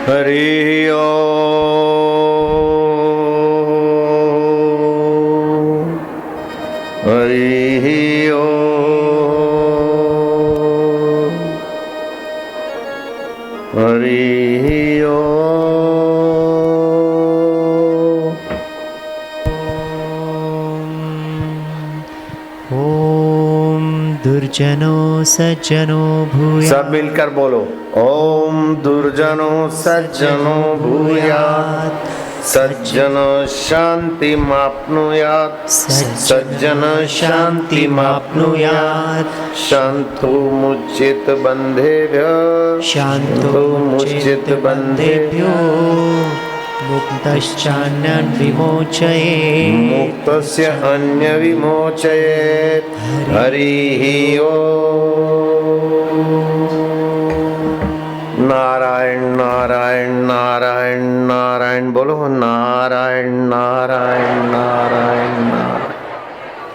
हरि ओम हरि ओम हरि ओम। ओम दुर्जनो सज्जनो भूयात्। सब मिलकर बोलो, ओम दुर्जनो सज्जनो भूयात्, सज्जन शांति माप्नुयात्, सज्जन शांति माप्नुयात्, शांतो मुच्चित बंधेभ्यः, शांतो मुच्चित बंधेभ्यो मुक्तश्चान्यं विमोचयेत्। मुक्तस्य अन्य विमोचयेत्। हरिः ओम। नारायण नारायण नारायण नारायण बोलो, नारायण नारायण नारायण नारायण।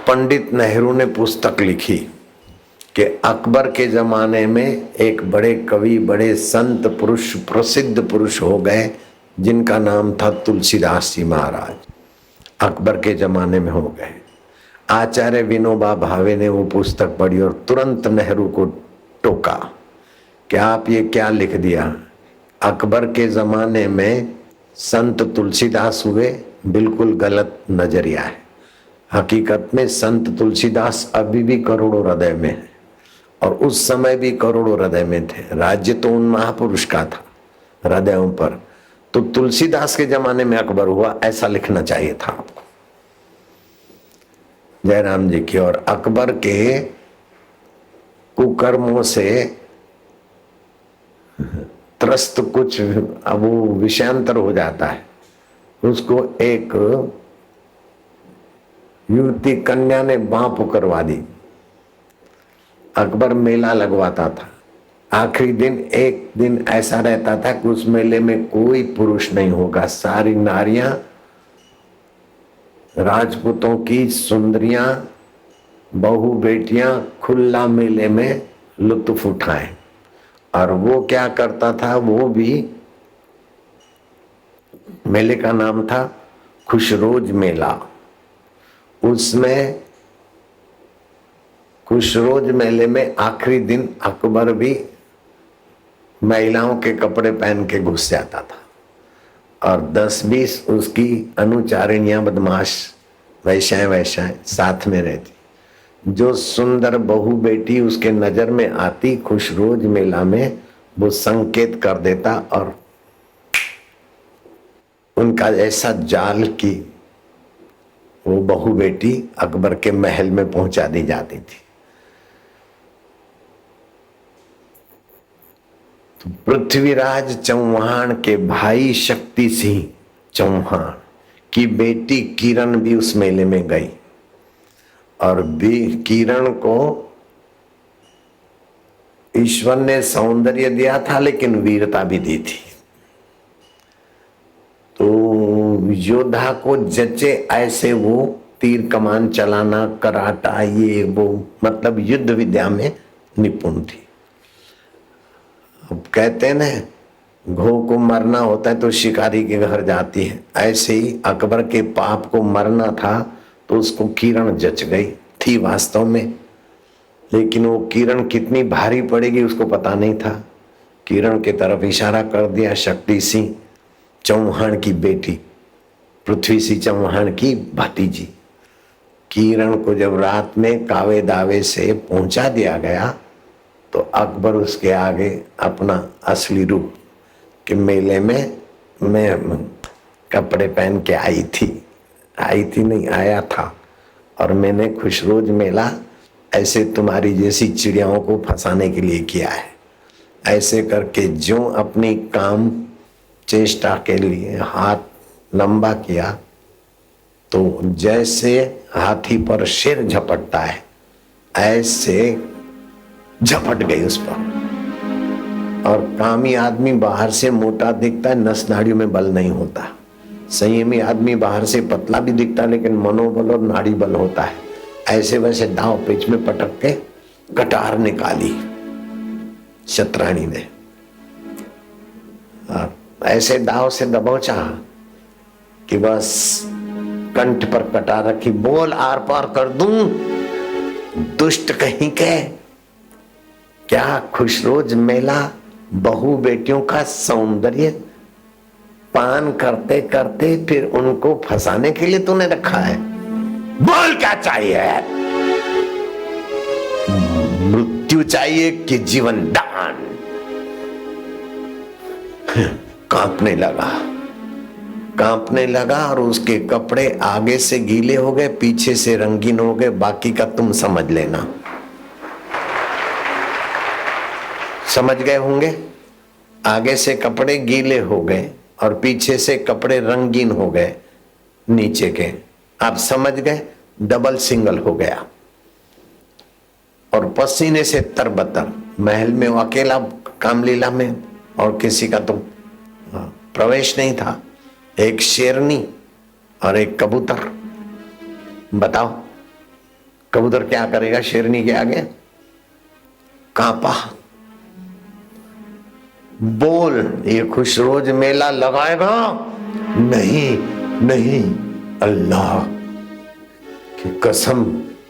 पंडित नेहरू ने पुस्तक लिखी कि अकबर के जमाने में एक बड़े कवि, बड़े संत पुरुष, प्रसिद्ध पुरुष हो गए जिनका नाम था तुलसीदास जी महाराज। अकबर के जमाने में हो गए। आचार्य विनोबा भावे ने वो पुस्तक पढ़ी और तुरंत नेहरू को टोका कि आप ये क्या लिख दिया। अकबर के जमाने में संत तुलसीदास हुए, बिल्कुल गलत नजरिया है। हकीकत में संत तुलसीदास अभी भी करोड़ों हृदय में है और उस समय भी करोड़ों हृदय में थे। राज्य तो उन महापुरुष का था हृदयों पर। तो तुलसीदास के जमाने में अकबर हुआ, ऐसा लिखना चाहिए था आपको। जयराम जी की। और अकबर के कुकर्मों से त्रस्त कुछ अब वो विषयांतर हो जाता है। उसको एक युवती कन्या ने बाँ पुकरवा दी। अकबर मेला लगवाता था। आखिरी दिन एक दिन ऐसा रहता था कि उस मेले में कोई पुरुष नहीं होगा। सारी नारियां, राजपूतों की सुंदरियां, बहू बेटियां खुला मेले में लुत्फ उठाएं। और वो क्या करता था, वो भी मेले का नाम था खुशरोज मेला। उसमें खुशरोज मेले में आखिरी दिन अकबर भी महिलाओं के कपड़े पहन के घुस जाता था और 10-20 उसकी अनुचारिणियां, बदमाश वैश्याएं साथ में रहती। जो सुंदर बहू बेटी उसके नजर में आती, खुशरोज मेला में वो संकेत कर देता और उनका ऐसा जाल कि वो बहू बेटी अकबर के महल में पहुंचा दी जाती थी। तो पृथ्वीराज चौहान के भाई शक्ति सिंह चौहान की बेटी किरण भी उस मेले में गई और किरण को ईश्वर ने सौंदर्य दिया था लेकिन वीरता भी दी थी। तो योद्धा को जचे ऐसे वो तीर कमान चलाना, कराटा, ये वो, मतलब युद्ध विद्या में निपुण थी। अब कहते हैं ना, घो को मरना होता है तो शिकारी के घर जाती है। ऐसे ही अकबर के पाप को मरना था तो उसको किरण जच गई थी वास्तव में, लेकिन वो किरण कितनी भारी पड़ेगी उसको पता नहीं था। किरण के तरफ इशारा कर दिया शक्ति सिंह चौहान की बेटी, पृथ्वी सिंह चौहान की भतीजी। किरण को जब रात में कावे दावे से पहुंचा दिया गया तो अकबर उसके आगे अपना असली रूप के मेले में मैं कपड़े पहन के आई थी नहीं, आया था और मैंने खुशरोज मेला ऐसे तुम्हारी जैसी चिड़ियाओं को फंसाने के लिए किया है। ऐसे करके जो अपनी काम चेष्टा के लिए हाथ लंबा किया तो जैसे हाथी पर शेर झपटता है ऐसे झपट गई उस पर। और कामी आदमी बाहर से मोटा दिखता है, नस नाड़ियों में बल नहीं होता। संयमी आदमी बाहर से पतला भी दिखता है लेकिन मनोबल और नाड़ी बल होता है। ऐसे वैसे दांव पेच में पटक के कटार निकाली शतरानी ने। ऐसे दाव से दबोचा कि बस कंठ पर कटा रखी, बोल आर पार कर दूं। दुष्ट कहीं के, क्या खुशरोज मेला, बहू बेटियों का सौंदर्य पान करते करते फिर उनको फंसाने के लिए तूने रखा है। बोल क्या चाहिए? मृत्यु चाहिए कि जीवन दान? कांपने लगा और उसके कपड़े आगे से गीले हो गए, पीछे से रंगीन हो गए। बाकी का तुम समझ लेना। समझ गए होंगे? आगे से कपड़े गीले हो गए और पीछे से कपड़े रंगीन हो गए नीचे के। आप समझ गए? डबल सिंगल हो गया। और पसीने से तरबतर महल में वो अकेला कामलीला में, और किसी का तो प्रवेश नहीं था। एक शेरनी और एक कबूतर। बताओ कबूतर क्या करेगा शेरनी के आगे? कांपा। बोल ये खुशरोज मेला लगाएगा? नहीं, अल्लाह की कसम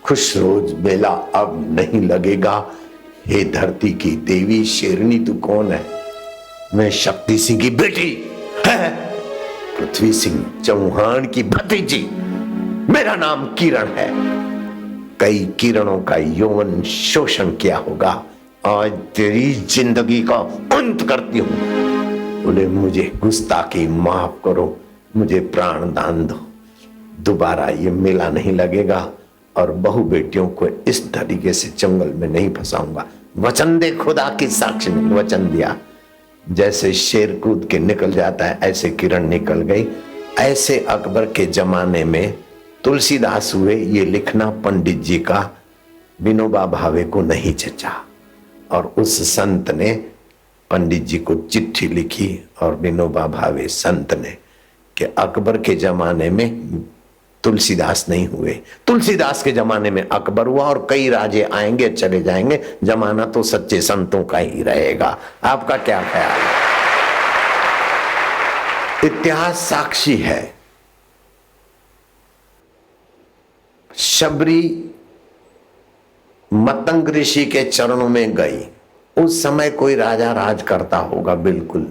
खुशरोज मेला अब नहीं लगेगा। हे धरती की देवी शेरनी, तू कौन है? मैं शक्ति सिंह की बेटी है, पृथ्वी सिंह चौहान की भतीजी। मेरा नाम किरण है। कई किरणों का यौवन शोषण किया होगा। आज तेरी जिंदगी का अंत करती हूं। बोले मुझे गुस्ताखी माफ करो, मुझे प्राण दान दो, दोबारा ये मेला नहीं लगेगा और बहू बेटियों को इस तरीके से जंगल में नहीं फंसाऊंगा। वचन दे, खुदा की साक्षी में वचन दिया। जैसे शेर कूद के निकल जाता है ऐसे किरण निकल गई। ऐसे अकबर के जमाने में तुलसीदास हुए। ये लिखना पंडित जी का विनोबा भावे को नहीं जचा और उस संत ने पंडित जी को चिट्ठी लिखी और विनोबा भावे संत ने कि अकबर के जमाने में तुलसीदास नहीं हुए, तुलसीदास के जमाने में अकबर हुआ और कई राजे आएंगे चले जाएंगे, जमाना तो सच्चे संतों का ही रहेगा। आपका क्या ख्याल है? इतिहास साक्षी है। शबरी मतंग ऋषि के चरणों में गई। उस समय कोई राजा राज करता होगा, बिल्कुल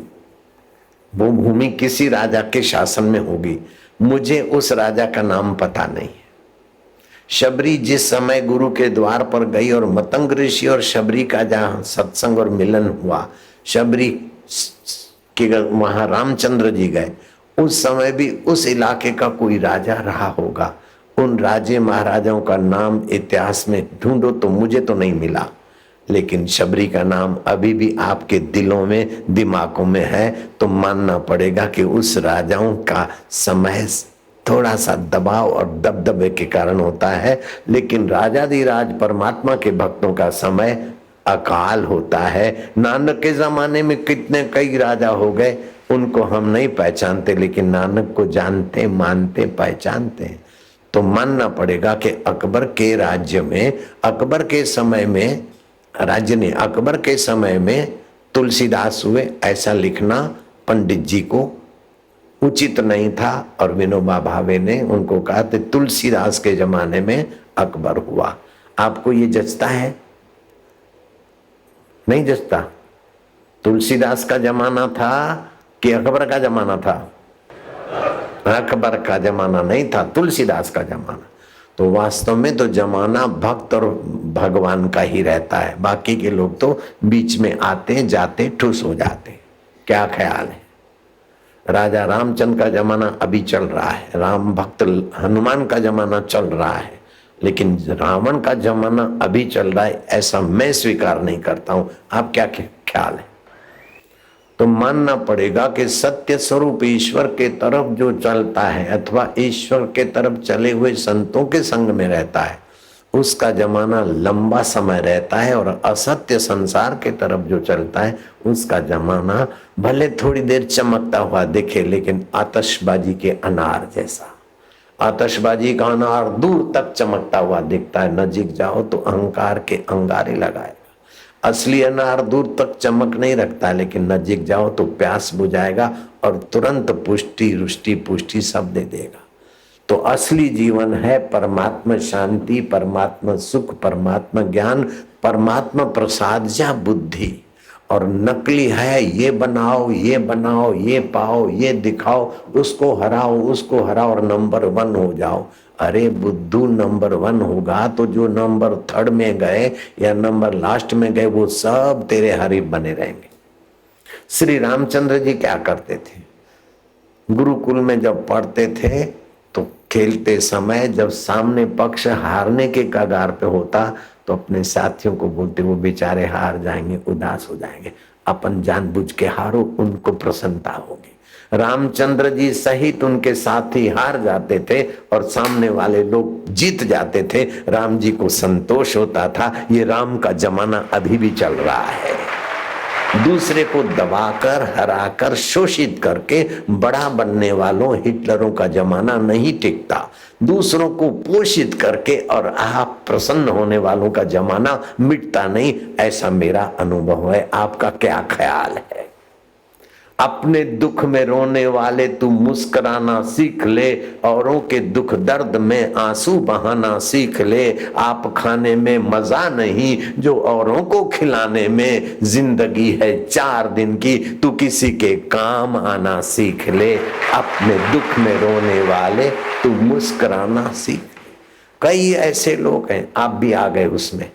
वो भूमि किसी राजा के शासन में होगी। मुझे उस राजा का नाम पता नहीं। शबरी जिस समय गुरु के द्वार पर गई और मतंग ऋषि और शबरी का जहां सत्संग और मिलन हुआ, शबरी के वहां रामचंद्र जी गए, उस समय भी उस इलाके का कोई राजा रहा होगा। उन राजे महाराजाओं का नाम इतिहास में ढूंढो तो मुझे तो नहीं मिला, लेकिन शबरी का नाम अभी भी आपके दिलों में दिमागों में है। तो मानना पड़ेगा कि उस राजाओं का समय थोड़ा सा दबाव और दबदबे के कारण होता है, लेकिन राजाधिराज परमात्मा के भक्तों का समय अकाल होता है। नानक के जमाने में कितने कई राजा हो गए, उनको हम नहीं पहचानते, लेकिन नानक को जानते, मानते, पहचानते हैं। तो मानना पड़ेगा कि अकबर के राज्य में, अकबर के समय में, राज्य ने अकबर के समय में तुलसीदास हुए, ऐसा लिखना पंडित जी को उचित नहीं था। और विनोबा भावे ने उनको कहा कि तुलसीदास के जमाने में अकबर हुआ। आपको ये जचता है? नहीं जचता? तुलसीदास का जमाना था कि अकबर का जमाना था? अकबर का जमाना नहीं था, तुलसीदास का जमाना। तो वास्तव में तो जमाना भक्त और भगवान का ही रहता है, बाकी के लोग तो बीच में आते जाते ठुस हो जाते। क्या ख्याल है? राजा रामचंद्र का जमाना अभी चल रहा है, राम भक्त हनुमान का जमाना चल रहा है, लेकिन रावण का जमाना अभी चल रहा है, ऐसा मैं स्वीकार नहीं करता हूं। आप क्या ख्याल है? तो मानना पड़ेगा कि सत्य स्वरूप ईश्वर के तरफ जो चलता है अथवा ईश्वर के तरफ चले हुए संतों के संग में रहता है, उसका जमाना लंबा समय रहता है। और असत्य संसार के तरफ जो चलता है उसका जमाना भले थोड़ी देर चमकता हुआ दिखे, लेकिन आतिशबाजी के अनार जैसा। आतिशबाजी का अनार दूर तक चमकता हुआ दिखता है, नजीक जाओ तो अहंकार के अंगारे लगाएगा। असली अनार दूर तक चमक नहीं रखता, लेकिन नजीक जाओ तो प्यास बुझाएगा और तुरंत पुष्टि रुष्टि पुष्टि सब दे देगा। तो असली जीवन है परमात्मा शांति, परमात्मा सुख, परमात्मा ज्ञान, परमात्मा प्रसाद या बुद्धि। और नकली है ये बनाओ ये बनाओ ये पाओ ये दिखाओ, उसको हराओ और नंबर 1 हो जाओ। अरे बुद्धू, नंबर 1 होगा तो जो नंबर 3rd में गए या नंबर लास्ट में गए वो सब तेरे हरीफ बने रहेंगे। श्री रामचंद्र जी क्या करते थे? गुरुकुल में जब पढ़ते थे तो खेलते समय जब सामने पक्ष हारने के कगार पे होता तो अपने साथियों को बोलते वो बेचारे हार जाएंगे, उदास हो जाएंगे, अपन जानबूझ के हारो, उनको प्रसन्नता होगी। रामचंद्र जी सहित उनके साथी हार जाते थे और सामने वाले लोग जीत जाते थे। राम जी को संतोष होता था, ये राम का जमाना अभी भी चल रहा है। दूसरे को दबाकर, हराकर, शोषित करके बड़ा बनने वालों हिटलरों का जमाना नहीं टिकता। दूसरों को पोषित करके और आप प्रसन्न होने वालों का जमाना मिटता नहीं। ऐसा मेरा अनुभव है। आपका क्या ख्याल है? अपने दुख में रोने वाले तू मुस्कुराना सीख ले, औरों के दुख दर्द में आंसू बहाना सीख ले। आप खाने में मजा नहीं जो औरों को खिलाने में, जिंदगी है 4 दिन की तू किसी के काम आना सीख ले। अपने दुख में रोने वाले तू मुस्कुराना सीख। कई ऐसे लोग हैं, आप भी आ गए उसमें।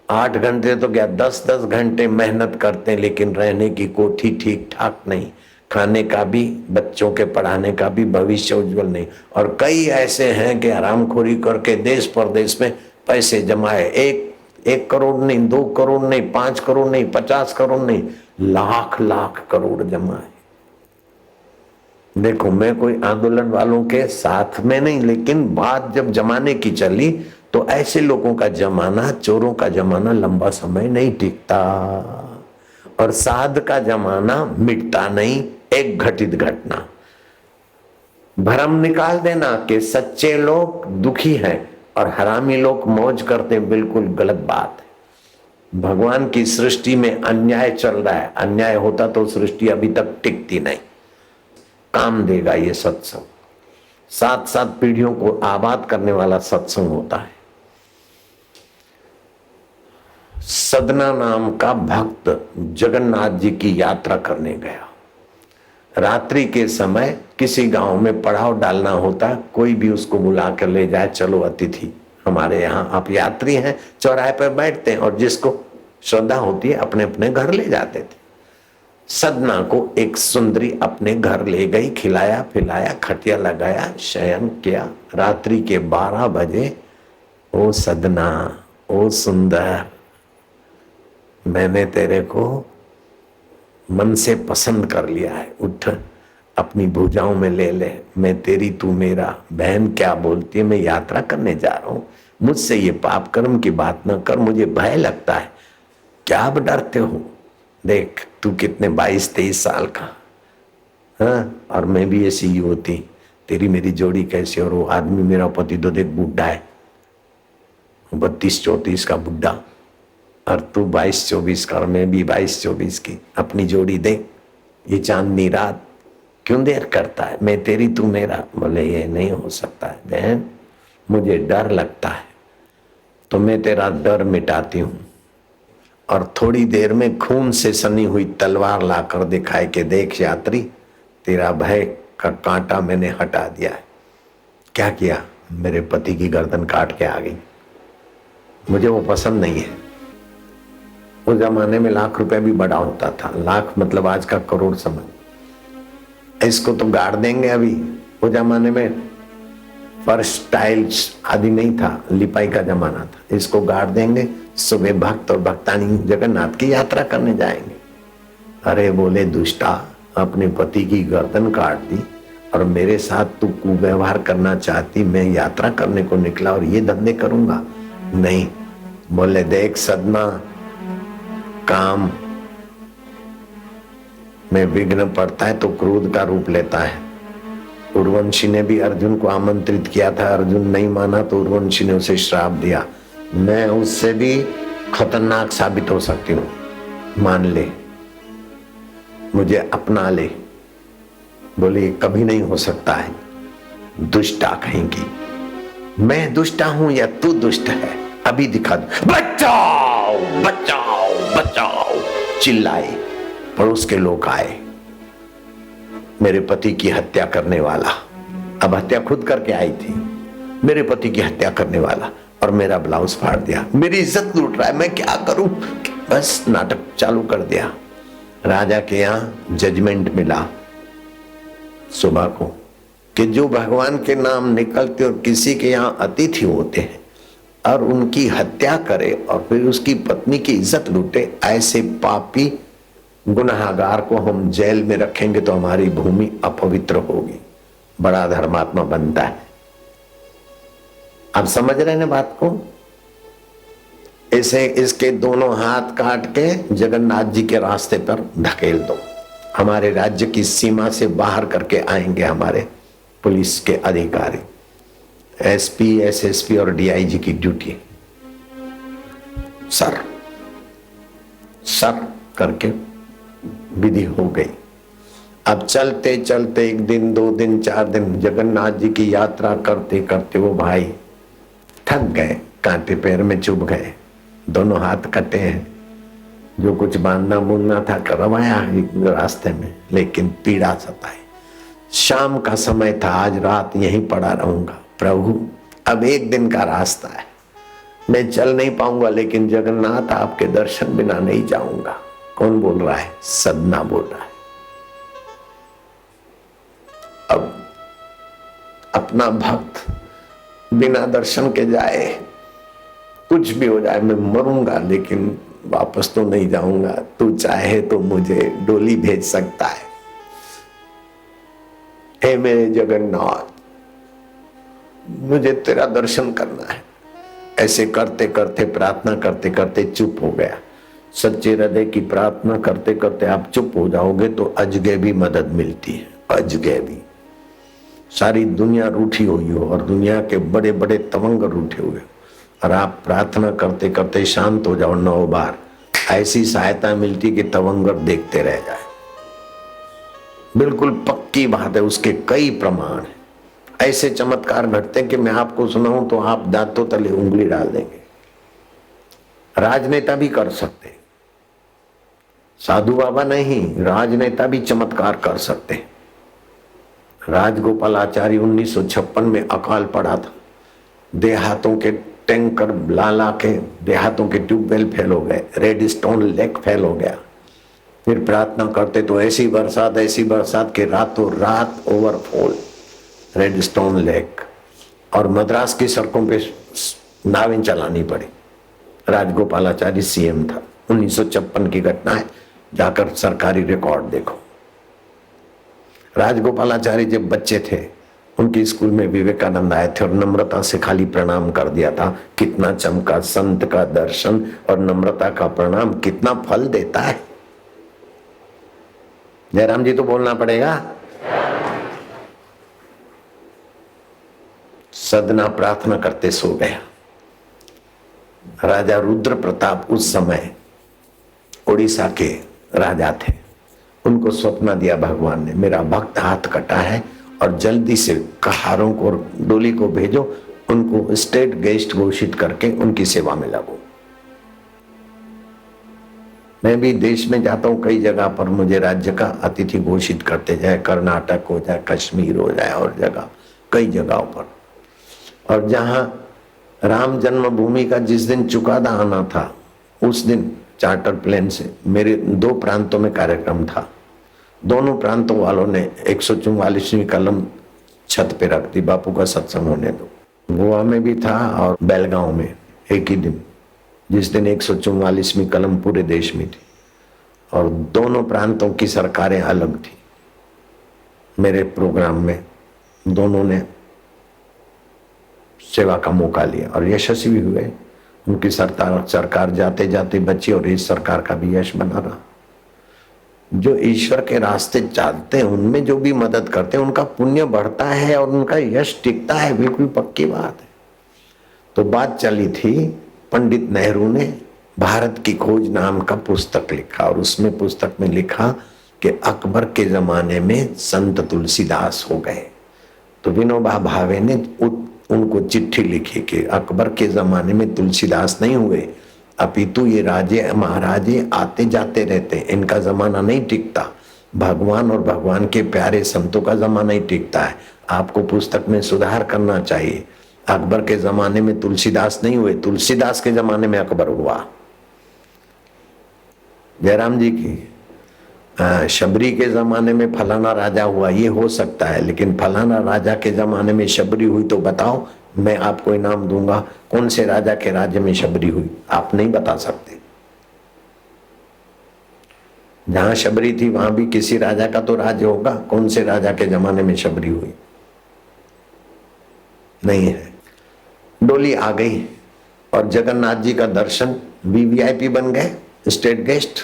8 घंटे तो क्या 10-10 घंटे मेहनत करते हैं, लेकिन रहने की कोठी ठीक ठाक नहीं, खाने का भी, बच्चों के पढ़ाने का भी भविष्य उज्जवल नहीं। और कई ऐसे हैं कि हरामखोरी करके देश परदेश में पैसे जमाए, 1 करोड़ नहीं, 2 करोड़ नहीं, 5 करोड़ नहीं, 50 करोड़ नहीं, लाख करोड़ जमाए। देखो, मैं कोई आंदोलन वालों के साथ में नहीं, लेकिन बात जब जमाने की चली तो ऐसे लोगों का जमाना, चोरों का जमाना लंबा समय नहीं टिकता और साध का जमाना मिटता नहीं। एक घटित घटना, भ्रम निकाल देना कि सच्चे लोग दुखी हैं और हरामी लोग मौज करते हैं, बिल्कुल गलत बात है। भगवान की सृष्टि में अन्याय चल रहा है, अन्याय होता तो सृष्टि अभी तक टिकती नहीं। काम देगा ये सत्संग, 7-7 पीढ़ियों को आबाद करने वाला सत्संग होता है। सदना नाम का भक्त जगन्नाथ जी की यात्रा करने गया। रात्रि के समय किसी गांव में पड़ाव डालना होता, कोई भी उसको बुला कर ले जाए, चलो अतिथि हमारे यहाँ आप यात्री हैं, चौराहे पर बैठते हैं, और जिसको श्रद्धा होती है अपने अपने घर ले जाते थे। सदना को एक सुंदरी अपने घर ले गई, खिलाया पिलाया, खटिया लगाया, शयन किया। रात्रि के 12 बजे, ओ सदना, ओ सुंदर, मैंने तेरे को मन से पसंद कर लिया है, उठ अपनी भुजाओं में ले ले, मैं तेरी तू मेरा। बहन क्या बोलती है? मैं यात्रा करने जा रहा हूं, मुझसे ये पाप कर्म की बात न कर, मुझे भय लगता है। क्या अब डरते हो? देख तू कितने 22-23 साल का, हाँ, और मैं भी ऐसी ही होती, तेरी मेरी जोड़ी कैसी? और वो आदमी मेरा पति तो देख बूढ़ा है, 32-34 का बुढ़ा, और तू 22-24 का, और मैं भी 22-24 की, अपनी जोड़ी देख। ये चांदनी रात क्यों देर करता है? मैं तेरी तू मेरा। बोले ये नहीं हो सकता है बहन, मुझे डर लगता है, तो मैं तेरा डर मिटाती हूं और थोड़ी देर में खून से सनी हुई तलवार लाकर दिखाए कि देख यात्री, तेरा भय का कांटा मैंने हटा दिया है। क्या किया? मेरे पति की गर्दन काट के आ गई। मुझे वो पसंद नहीं है। उस जमाने में लाख रुपए भी बड़ा होता था, लाख मतलब आज का करोड़ समझ। इसको तो गाड़ देंगे अभी। वो जमाने में फर्श टाइल्स आदि नहीं था, लिपाई का जमाना था। इसको गाड़ देंगे, सुबह भक्त और भक्तानी जगन्नाथ की यात्रा करने जाएंगे। अरे बोले दुष्टा, अपने पति की गर्दन काट दी और मेरे साथ तू कुव्यवहार करना चाहती, मैं यात्रा करने को निकला और ये धंधे करूंगा? नहीं। बोले देख सदना, काम में विघ्न पड़ता है तो क्रोध का रूप लेता है। उर्वशी ने भी अर्जुन को आमंत्रित किया था, अर्जुन नहीं माना तो उर्वशी ने उसे श्राप दिया। मैं उससे भी खतरनाक साबित हो सकती हूँ, मान ले, मुझे अपना ले। बोले कभी नहीं हो सकता है, दुष्टा कहेंगी। मैं दुष्टा हूं या तू दुष्ट है, अभी दिखा दो। बचाओ बचाओ बचाओ चिल्लाए। पड़ोस के लोग आए, मेरे पति की हत्या करने वाला, अब हत्या खुद करके आई थी, मेरे पति की हत्या करने वाला, और मेरा ब्लाउज फाड़ दिया, मेरी इज्जत लूट रहा है, मैं क्या करूं। बस नाटक चालू कर दिया। राजा के यहां जजमेंट मिला सुबह को कि जो भगवान के नाम निकलते और किसी के यहां अतिथि होते हैं और उनकी हत्या करे और फिर उसकी पत्नी की इज्जत लूटे, ऐसे पापी गुनाहगार को हम जेल में रखेंगे तो हमारी भूमि अपवित्र होगी। बड़ा धर्मात्मा बनता है। आप समझ रहे हैं ना बात को? इसे इसके दोनों हाथ काट के जगन्नाथ जी के रास्ते पर धकेल दो। हमारे राज्य की सीमा से बाहर करके आएंगे हमारे पुलिस के अधिकारी, एसपी, एसएसपी और डीआईजी की ड्यूटी। सर सर करके विधि हो गई। अब चलते चलते 1 दिन 2 दिन 4 दिन जगन्नाथ जी की यात्रा करते करते वो भाई थक गए, कांटे पैर में चुभ गए, दोनों हाथ कटे हैं। जो कुछ बांधना बुनना था करवाया रास्ते में, लेकिन पीड़ा सताई। शाम का समय था, आज रात यहीं पड़ा रहूंगा। प्रभु अब 1 दिन का रास्ता है, मैं चल नहीं पाऊंगा, लेकिन जगन्नाथ आपके दर्शन बिना नहीं जाऊंगा। कौन बोल रहा है? सदना बोल रहा है। अब अपना भक्त बिना दर्शन के जाए, कुछ भी हो जाए, मैं मरूंगा लेकिन वापस तो नहीं जाऊंगा। तू चाहे तो मुझे डोली भेज सकता है, हे मेरे जगन्नाथ, मुझे तेरा दर्शन करना है। ऐसे करते करते, प्रार्थना करते करते चुप हो गया। सच्चे हृदय की प्रार्थना करते करते आप चुप हो जाओगे तो अजगैबी मदद मिलती है। अजगैबी, सारी दुनिया रूठी हुई हो और दुनिया के बड़े बड़े तवंग रूठे हुए, और आप प्रार्थना करते करते शांत हो जाओ 9 बार, ऐसी सहायता मिलती कि तवंगर देखते रह जाए। बिल्कुल पक्की बात है, उसके कई प्रमाण हैं। ऐसे चमत्कार घटते हैं कि मैं आपको सुनाऊं तो आप दांतों तले उंगली डाल देंगे। राजनेता भी कर सकते, साधु बाबा नहीं, राजनेता भी चमत्कार कर सकते। राजगोपालाचारी 1956 में अकाल पड़ा था, देहातों के टैंकर ला के देहातों के ट्यूबवेल फेल हो गए, रेड स्टोन लेक फेल हो गया। फिर प्रार्थना करते तो ऐसी बरसात के रातों रात ओवरफॉल रेड स्टोन लेक, और मद्रास की सड़कों पे नावें चलानी पड़ी। राजगोपालाचारी सीएम था, 1956 की घटना है, जाकर सरकारी रिकॉर्ड देखो। राजगोपालाचारी जब बच्चे थे, उनकी स्कूल में विवेकानंद आए थे और नम्रता से खाली प्रणाम कर दिया था। कितना चमका संत का दर्शन, और नम्रता का प्रणाम कितना फल देता है। जयराम जी तो बोलना पड़ेगा। सदना प्रार्थना करते सो गया। राजा रुद्र प्रताप उस समय उड़ीसा के राजा थे। उनको स्वप्न दिया भगवान ने, मेरा भक्त हाथ कटा है और जल्दी से कहारों को और डोली को भेजो, उनको स्टेट गेस्ट घोषित करके उनकी सेवा में लगो। मैं भी देश में जाता हूँ, कई जगह पर मुझे राज्य का अतिथि घोषित करते जाए, कर्नाटक हो जाए, कश्मीर हो जाए, और जगह कई जगहों पर। और जहां राम जन्मभूमि का जिस दिन चुकादा आना था, उस दिन चार्टर प्लेन से मेरे 2 प्रांतों में कार्यक्रम था। दोनों प्रांतों वालों ने 144वीं कलम छत पे रख दी, बापू का सत्संग होने दो। गोवा में भी था और बेलगांव में एक ही दिन, जिस दिन 144वीं कलम पूरे देश में थी, और दोनों प्रांतों की सरकारें अलग थी। मेरे प्रोग्राम में दोनों ने सेवा का मौका लिया और यशस्वी हुए। उनकी सरकार जाते जाते बची और इस सरकार का भी यश बना रहा। जो ईश्वर के रास्ते चलते हैं, उनमें जो भी मदद करते हैं, उनका पुण्य बढ़ता है और उनका यश टिकता है, बिल्कुल पक्की बात है। तो बात चली थी, पंडित नेहरू ने भारत की खोज नाम का पुस्तक लिखा और उसमें पुस्तक में लिखा कि अकबर के जमाने में संत तुलसीदास हो गए। तो विनोबा भावे ने उनको चिट्ठी लिखी कि अकबर के जमाने में तुलसीदास नहीं हुए, अपितु ये राजे महाराजे आते जाते रहते, इनका जमाना नहीं टिकता। भगवान और भगवान के प्यारे संतों का जमाना ही टिकता है। आपको पुस्तक में सुधार करना चाहिए। अकबर के जमाने में तुलसीदास नहीं हुए, तुलसीदास के जमाने में अकबर हुआ। जयराम जी की शबरी के जमाने में फलाना राजा हुआ, ये हो सकता है, लेकिन फलाना राजा के जमाने में शबरी हुई तो बताओ, मैं आपको इनाम दूंगा। कौन से राजा के राज्य में शबरी हुई? आप नहीं बता सकते। जहां शबरी थी वहां भी किसी राजा का तो राज्य होगा। कौन से राजा के जमाने में शबरी हुई? नहीं है। डोली आ गई और जगन्नाथ जी का दर्शन, वीवीआईपी बन गए, स्टेट गेस्ट।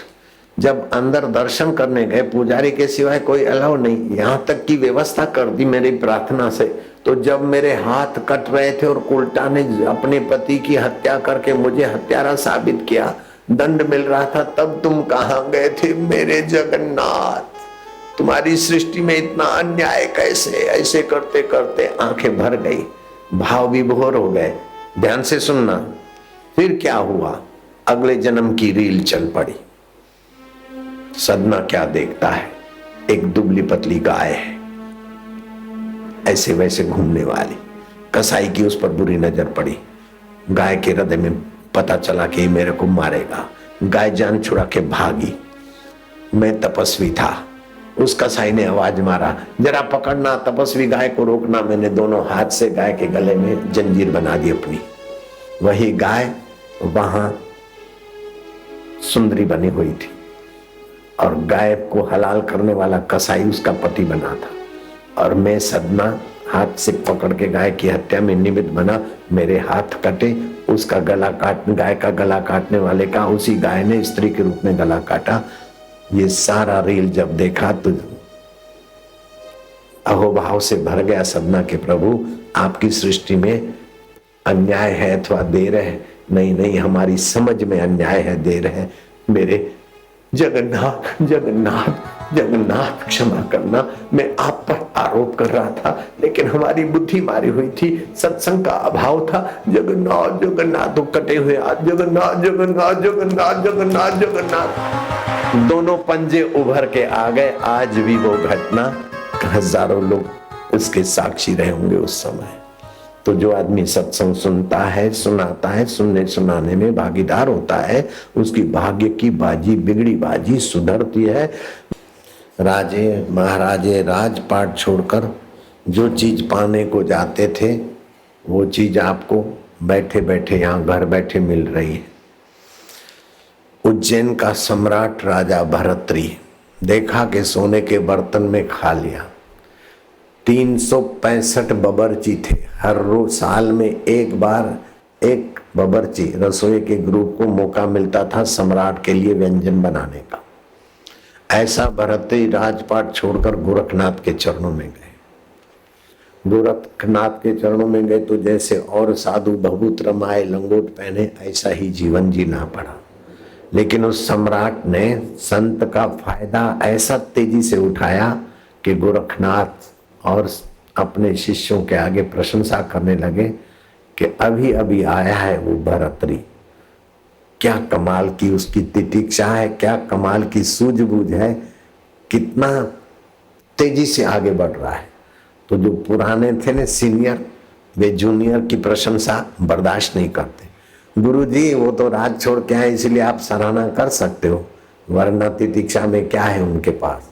जब अंदर दर्शन करने गए, पुजारी के सिवाय कोई अलाउ नहीं, यहां तक की व्यवस्था कर दी मेरी प्रार्थना से। तो जब मेरे हाथ कट रहे थे और उल्टा ने अपने पति की हत्या करके मुझे हत्यारा साबित किया, दंड मिल रहा था, तब तुम कहां गए थे मेरे जगन्नाथ? तुम्हारी सृष्टि में इतना अन्याय कैसे? ऐसे करते करते आंखें भर गई, भाव विभोर हो गए। ध्यान से सुनना। फिर क्या हुआ? अगले जन्म की रील चल पड़ी। सदना क्या देखता है, एक दुबली पतली गाय है, ऐसे वैसे घूमने वाली। कसाई की उस पर बुरी नजर पड़ी। गाय के हृदय में पता चला कि मेरे को मारेगा। गाय जान छुड़ा के भागी। मैं तपस्वी था। उस कसाई ने आवाज मारा, जरा पकड़ना, तपस्वी गाय को रोकना। मैंने दोनों हाथ से गाय के गले में जंजीर बना दी अपनी। वही गाय वहां सुंदरी बनी हुई थी और गाय को हलाल करने वाला कसाई उसका पति बना था। और मैं सदना हाथ से पकड़ के गाय की हत्या में निमित्त बना। मेरे हाथ कटे, उसका गला काट, गाय का गला काटने वाले का उसी गाय ने स्त्री के रूप में गला काटा। ये सारा रील जब देखा तो अहोभाव से भर गया सदना के प्रभु, आपकी सृष्टि में अन्याय है अथवा देर है? नहीं नहीं, हमारी समझ में अन्याय है, देर है। मेरे जगन्नाथ जगन्नाथ जगन्नाथ क्षमा करना। मैं आप पर आरोप कर रहा था, लेकिन हमारी बुद्धि मारी हुई थी, सत्संग का अभाव था। जगन्नाथ जगन्नाथ, तो कटे हुए हाथ, जगन्नाथ जगन्नाथ जगन्नाथ जगन्नाथ जगन्नाथ, दोनों पंजे उभर के आ गए। आज भी वो घटना, हजारों लोग उसके साक्षी रहे होंगे उस समय। तो जो आदमी सत्संग सुनता है, सुनाता है, सुनने सुनाने में भागीदार होता है, उसकी भाग्य की बाजी, बिगड़ी बाजी सुधरती है। राजे महाराजे राजपाट छोड़कर जो चीज पाने को जाते थे, वो चीज आपको बैठे बैठे यहाँ घर बैठे मिल रही है। उज्जैन का सम्राट राजा भरतरी देखा कि सोने के बर्तन में खा लिया। 365 बबरची थे। हर रोज साल में एक बार एक बबरची रसोई के ग्रुप को मौका मिलता था सम्राट के लिए व्यंजन बनाने का। ऐसा भरतरी राजपाट छोड़कर गोरखनाथ के चरणों में गए। गोरखनाथ के चरणों में गए तो जैसे और साधु भभूत रमाए, लंगोट पहने, ऐसा ही जीवन जीना पड़ा। लेकिन उस सम्राट ने संत का फायदा ऐसा तेजी से उठाया कि गोरखनाथ और अपने शिष्यों के आगे प्रशंसा करने लगे कि अभी अभी आया है वो भरतरी, क्या कमाल की उसकी तितिक्षा है, क्या कमाल की सूझबूझ है, कितना तेजी से आगे बढ़ रहा है। तो जो पुराने थे ना सीनियर, वे जूनियर की प्रशंसा बर्दाश्त नहीं करते। गुरुजी वो तो राज छोड़ के आए, इसलिए आप सराहना कर सकते हो, वरना तितिक्षा में क्या है उनके पास।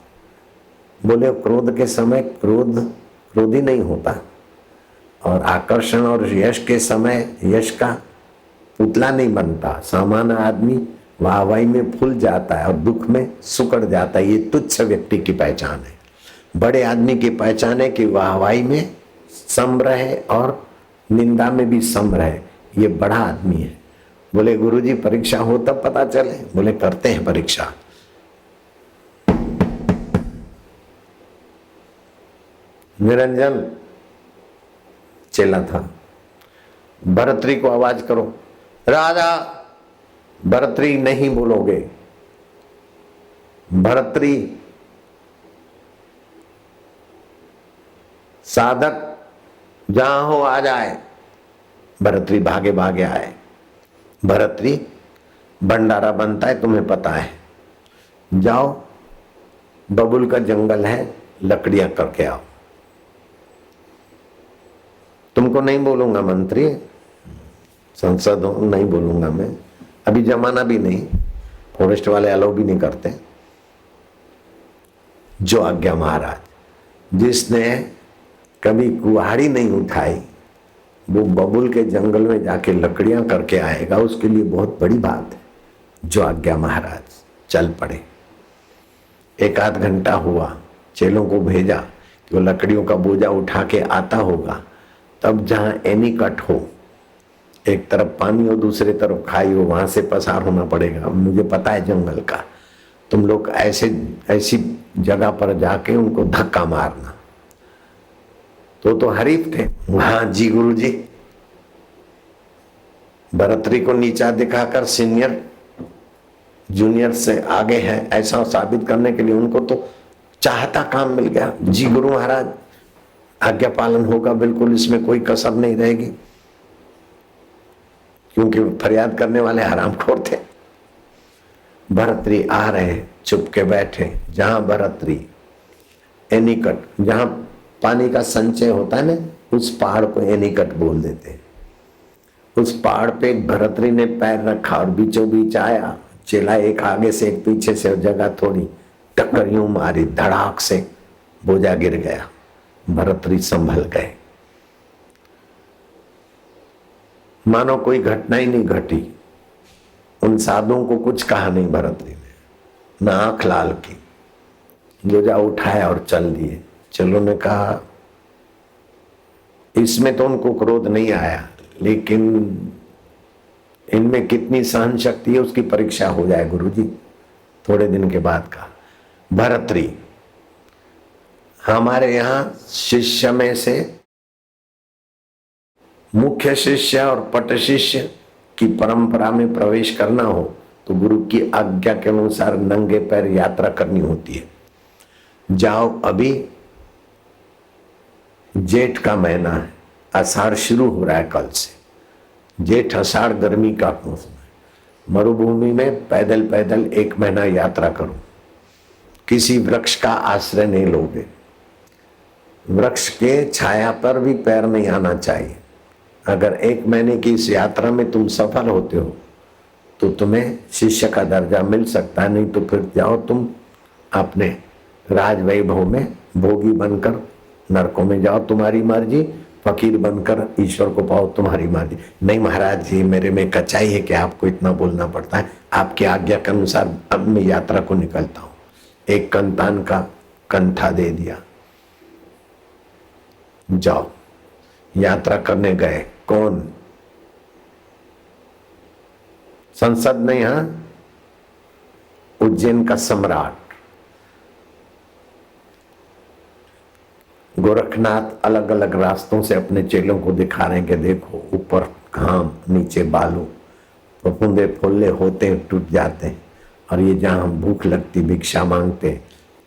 बोले क्रोध के समय क्रोधी नहीं होता, और आकर्षण और यश के समय यश का पुतला नहीं बनता। सामान्य आदमी वाहवाही में फूल जाता है और दुख में सुकड़ जाता है। ये तुच्छ व्यक्ति की पहचान है। बड़े आदमी की पहचान है कि वाहवाही में सम रहे और निंदा में भी सम रहे। ये बड़ा आदमी है। बोले गुरुजी परीक्षा हो तब पता चले। बोले करते हैं परीक्षा। निरंजन चेला था। भरतरी को आवाज करो, राजा भर्तृ नहीं बोलोगे, भर्तृ साधक जहां हो आ जाए, भर्तृ भागे भागे आए। भर्तृ भंडारा बनता है, तुम्हें पता है। जाओ, बबुल का जंगल है, लकड़ियां करके आओ। तुमको नहीं बोलूंगा मंत्री, संसद हो, नहीं बोलूंगा मैं, अभी जमाना भी नहीं, फॉरेस्ट वाले अलाउ भी नहीं करते। जो आज्ञा महाराज। जिसने कभी कुहाड़ी नहीं उठाई वो बबुल के जंगल में जाके लकड़ियां करके आएगा, उसके लिए बहुत बड़ी बात है। जो आज्ञा महाराज। चल पड़े। एक आध घंटा हुआ, चेलों को भेजा कि वो लकड़ियों का बोझा उठा के आता होगा। तब जहां एनी कट हो, एक तरफ पानी हो दूसरे तरफ खाई हो, वहां से पसार होना पड़ेगा। मुझे पता है जंगल का। तुम लोग ऐसी जगह पर जाके उनको धक्का मारना। तो हरीफ थे। हाँ जी गुरु जी। भर्तृ को नीचा दिखाकर सीनियर जूनियर से आगे है ऐसा साबित करने के लिए उनको तो चाहता काम मिल गया। जी गुरु महाराज, आज्ञा पालन होगा बिल्कुल, इसमें कोई कसर नहीं रहेगी। क्योंकि फरियाद करने वाले हरामखोर थे। भर्तृ आ रहे, चुप के बैठे। जहां भर्तृ एनीकट, जहां पानी का संचय होता है ना, उस पहाड़ को एनीकट बोल देते हैं। उस पहाड़ पे भर्तृ ने पैर रखा और बीचों बीच आया। चेला एक आगे से एक पीछे से, जगह थोड़ी टक्कर यूं मारी, धड़ाक से बोझा गिर गया। भर्तृ संभल गए, मानो कोई घटना ही नहीं घटी। उन साधुओं को कुछ कहा नहीं भर्तृ ने, ना आंख लाल की। बोझा उठाया और चल दिए। चलो ने कहा, इसमें तो उनको क्रोध नहीं आया, लेकिन इनमें कितनी सहन शक्ति है उसकी परीक्षा हो जाए गुरुजी। थोड़े दिन के बाद का भर्तृ, हमारे यहां शिष्य में से मुख्य शिष्य और पट शिष्य की परंपरा में प्रवेश करना हो तो गुरु की आज्ञा के अनुसार नंगे पैर यात्रा करनी होती है। जाओ, अभी जेठ का महीना है, आषाढ़ शुरू हो रहा है कल से। जेठ आषाढ़ गर्मी का मौसम है। मरुभूमि में पैदल पैदल 1 महीना यात्रा करो। किसी वृक्ष का आश्रय नहीं लोगे। वृक्ष के छाया पर भी पैर नहीं आना चाहिए। अगर 1 महीने की इस यात्रा में तुम सफल होते हो तो तुम्हें शिष्य का दर्जा मिल सकता है, नहीं तो फिर जाओ तुम अपने राज वैभव में भोगी बनकर नरकों में जाओ, तुम्हारी मर्जी। फकीर बनकर ईश्वर को पाओ, तुम्हारी मर्जी। नहीं महाराज जी, मेरे में कचाई है कि आपको इतना बोलना पड़ता है। आपकी आज्ञा के अनुसार अब मैं यात्रा को निकलता हूं। एक कंतान का कंठा दे दिया। जाओ, यात्रा करने गए। कौन? संसद में, यहां उज्जैन का सम्राट गोरखनाथ अलग अलग रास्तों से अपने चेलों को दिखा रहे हैं कि देखो, ऊपर घाम, नीचे बालू, फफूंदे फोल्ले होते हैं, टूट जाते हैं, और ये जहां भूख लगती भिक्षा मांगते,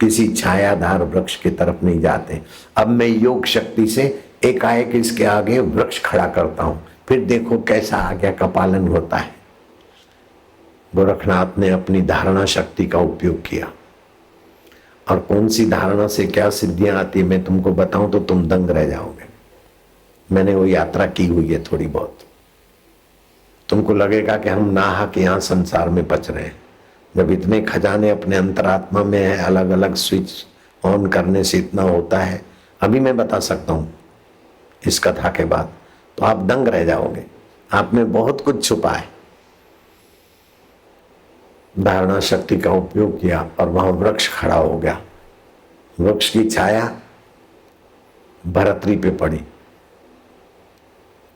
किसी छायादार वृक्ष की तरफ नहीं जाते। अब मैं योग शक्ति से एकाएक इसके आगे वृक्ष खड़ा करता हूं, फिर देखो कैसा आज्ञा का पालन होता है। गोरखनाथ ने अपनी धारणा शक्ति का उपयोग किया, और कौन सी धारणा से क्या सिद्धियां आती है मैं तुमको बताऊं तो तुम दंग रह जाओगे। मैंने वो यात्रा की हुई है थोड़ी बहुत। तुमको लगेगा कि हम नाहक यहां संसार में पच रहे हैं, जब इतने खजाने अपने अंतरात्मा में है। अलग अलग स्विच ऑन करने से इतना होता है, अभी मैं बता सकता हूं इस कथा के बाद, तो आप दंग रह जाओगे। आप में बहुत कुछ छुपा है। धारणा शक्ति का उपयोग किया और वहां वृक्ष खड़ा हो गया। वृक्ष की छाया भर्तृ पे पड़ी,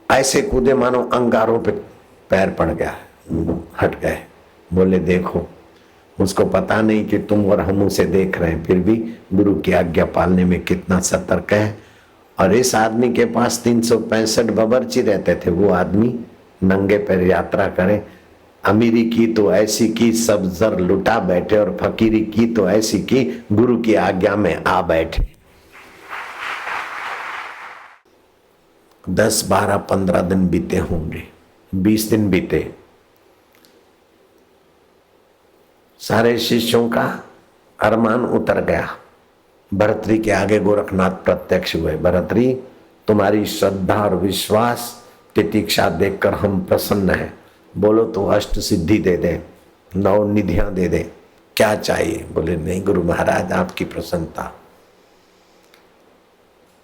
ऐसे कूदे मानो अंगारों पे पैर पड़ गया, हट गए। बोले देखो, उसको पता नहीं कि तुम और हम उसे देख रहे हैं, फिर भी गुरु की आज्ञा पालने में कितना सतर्क है। और इस आदमी के पास 365 बावर्ची रहते थे, वो आदमी नंगे पैर यात्रा करे अमीरी की तो ऐसी की सब जर लुटा बैठे, और फकीरी की तो ऐसी की गुरु की आज्ञा में आ बैठे। 10, 12, 15 दिन बीते होंगे, 20 दिन बीते। सारे शिष्यों का अरमान उतर गया। भरतरी के आगे गोरखनाथ प्रत्यक्ष हुए। भरतरी, तुम्हारी श्रद्धा और विश्वास तितिक्षा देखकर हम प्रसन्न हैं। बोलो तो अष्ट सिद्धि दे दे, 9 निधियां दे दे, क्या चाहिए? बोले नहीं गुरु महाराज, आपकी प्रसन्नता।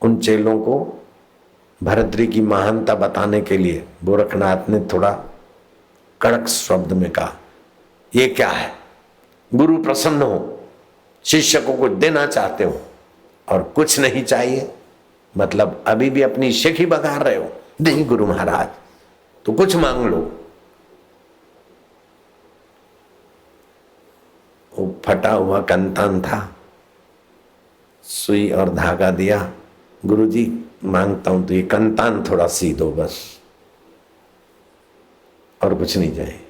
उन चेलों को भरतरी की महानता बताने के लिए गोरखनाथ ने थोड़ा कड़क शब्द में कहा, ये क्या है? गुरु प्रसन्न हो, शिष्य को कुछ देना चाहते हो और कुछ नहीं चाहिए, मतलब अभी भी अपनी शिखी बघार रहे हो? नहीं गुरु महाराज, तो कुछ मांग लो। वो फटा हुआ कंतान था, सुई और धागा दिया। गुरुजी मांगता हूं तो ये कंतान थोड़ा सी दो बस, और कुछ नहीं चाहिए।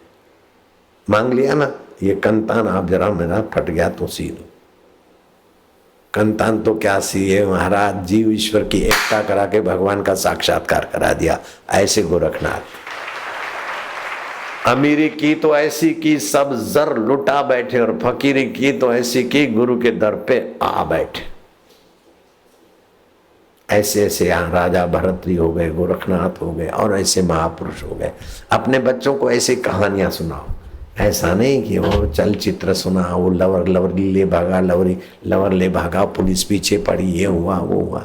मांग लिया ना, ये कंतान आप जरा मेरा फट गया तो सी दो। कंतान तो क्या सिए महाराज, जीव ईश्वर की एकता करा के भगवान का साक्षात्कार करा दिया। ऐसे गोरखनाथ। अमीरी की तो ऐसी की सब जर लुटा बैठे, और फकीरी की तो ऐसी की गुरु के दर पे आ बैठे। ऐसे ऐसे यहाँ राजा भरतरी हो गए, गोरखनाथ हो गए, और ऐसे महापुरुष हो गए। अपने बच्चों को ऐसी कहानियां सुनाओ। ऐसा नहीं कि वो चलचित्र सुना, वो लवर ले भागा, लवर ले भागा, पुलिस पीछे पड़ी, ये हुआ वो हुआ।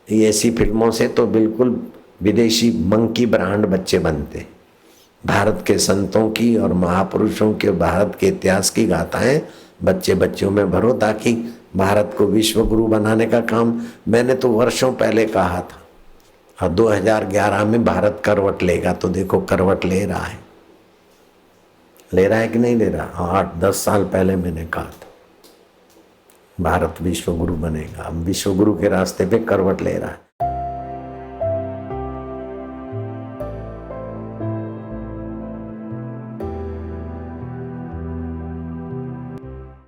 ये ऐसी फिल्मों से तो बिल्कुल विदेशी मंकी ब्रांड बच्चे बनते। भारत के संतों की और महापुरुषों के, भारत के इतिहास की गाथाएं बच्चे बच्चों में भरो, ताकि भारत को विश्व गुरु बनाने का काम मैंने तो वर्षों पहले कहा था। और 2011 में भारत करवट लेगा, तो देखो करवट ले रहा है। ले रहा है कि नहीं ले रहा? 8-10 साल पहले मैंने कहा था भारत विश्व गुरु बनेगा। अब विश्व गुरु के रास्ते पे करवट ले रहा है।